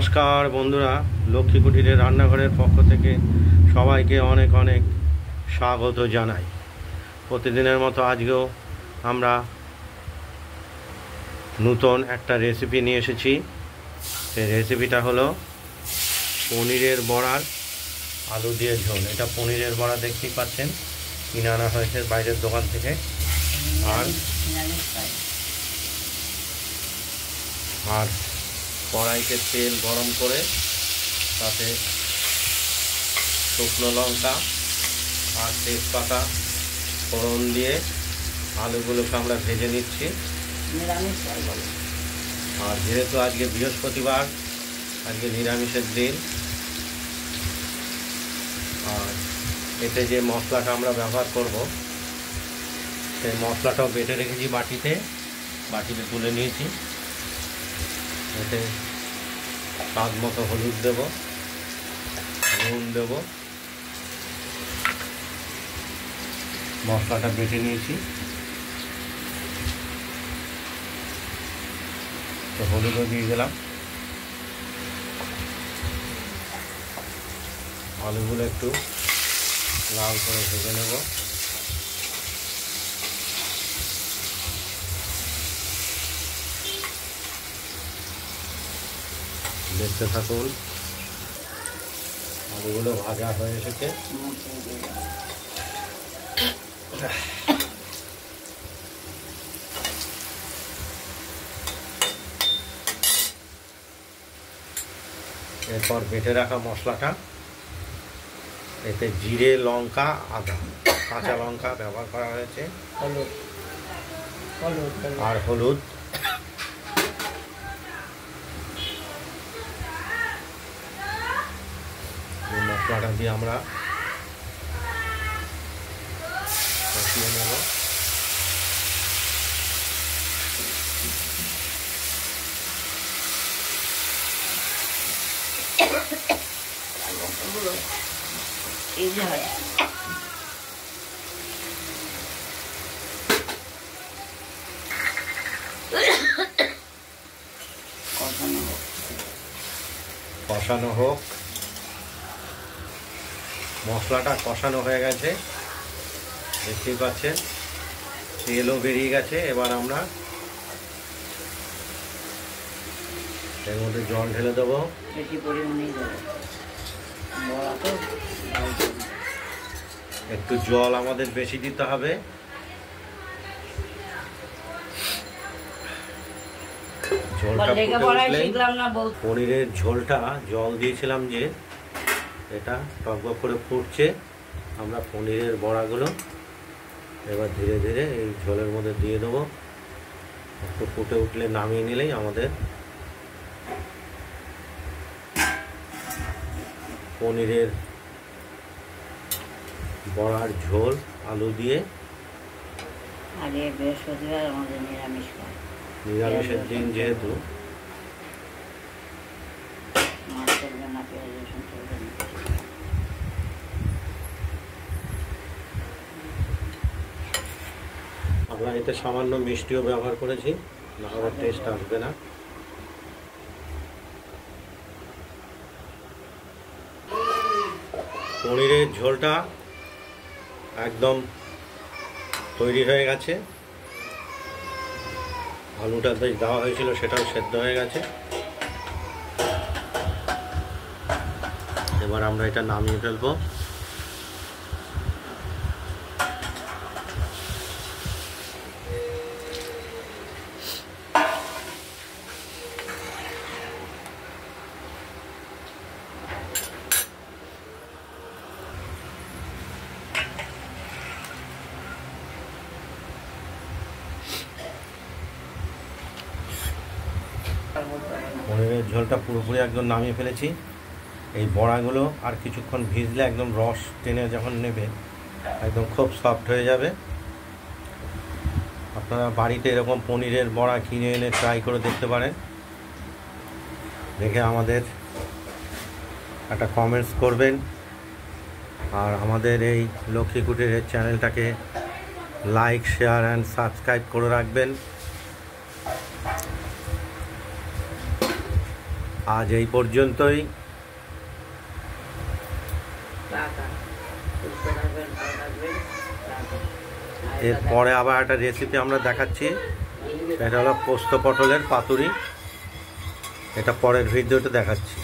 নমস্কার বন্ধুরা, লক্ষ্মী কুটিরের রান্নাঘরের পক্ষ থেকে সবাইকে অনেক অনেক স্বাগত জানাই। প্রতিদিনের মতো আজকেও আমরা নতুন একটা রেসিপি নিয়ে এসেছি। সেই রেসিপিটা হলো পনিরের বড়ার আলু দিয়ে ঝোল। এটা পনিরের বড়া দেখতেই পাচ্ছেন, কিনে আনা হয়েছে বাইরের দোকান থেকে। আর কড়াইতে তেল গরম করে তাতে শুকনো লঙ্কা আর তেজপাতা ফোড়ন দিয়ে আলুগুলোকে আমরা ভেজে নিচ্ছি। আর যেহেতু আজকে বৃহস্পতিবার, আজকে নিরামিষের দিন, আর এতে যে মশলাটা আমরা ব্যবহার করব সেই মশলাটাও বেটে রেখেছি বাটিতে তুলে নিয়েছি। এতে স্বাদ মতো হলুদ দেব, নুন দেব, মশলাটা বেটে নিয়েছি তো হলুদও দিয়ে দিলাম। আলুগুলো একটু লাল করে ভেজে নেব। দেখতে থাকুন, আলুগুলো ভাজা হয়ে এসেছে। এরপর বেটে রাখা মশলাটা, এতে জিরে, লঙ্কা, আদা, কাঁচা লঙ্কা ব্যবহার করা হয়েছে, আর হলুদ। মশলাটা দিয়ে আমরা কষিয়ে নেব। কষানো হোক। মশলাটা কষানো হয়ে গেছে, দেখতেই পাচ্ছেন তেলও বেরিয়ে গেছে। এবার আমরা এর মধ্যে জল ঢেলে দেবো। একটু জল আমাদের বেশি দিতে হবে। পনিরের ঝোলটা জল দিয়েছিলাম যে, এটা টকবক করে ফুটছে। আমরা পনিরের বড়াগুলো এবার ধীরে ধীরে এই ঝোলের মধ্যে দিয়ে দেবো। একটু ফুটে উঠলে নামিয়ে নিলেই আমাদের পনিরের বড়ার ঝোল আলু দিয়ে। আগে বৃহস্পতিবার আমাদের নিরামিষের দিন যেহেতু আমরা এতে সামান্য মিষ্টিও ব্যবহার করেছি, না হলে টেস্ট আসবে না। পনিরের ঝোলটা একদম তৈরি হয়ে গেছে। আলুটা দেওয়া হয়েছিল সেটাও সেদ্ধ হয়ে গেছে। এবার আমরা এটা নামিয়ে ফেলবো। পনিরের ঝোলটা পুরোপুরি একদম নামিয়ে ফেলেছি। এই বড়াগুলো আর কিছুক্ষণ ভিজলে একদম রস টেনে যখন নেবে একদম খুব সফট হয়ে যাবে। আপনারা বাড়িতে এরকম পনিরের বড়া কিনে এনে ট্রাই করে দেখতে পারেন। দেখে আমাদের একটা কমেন্টস করবেন। আর আমাদের এই লক্ষ্মী কুটিরের চ্যানেলটাকে লাইক, শেয়ার অ্যান্ড সাবস্ক্রাইব করে রাখবেন। আজ এই পর্যন্তই। টাটা। সুস্থ থাকবেন, ভালো থাকবেন। টাটা। এরপরে আবার একটা রেসিপি আমরা দেখাচ্ছি, এটা হলো পোস্ত পটলের পাতুরি, এটা পরের ভিডিওতে দেখাচ্ছি।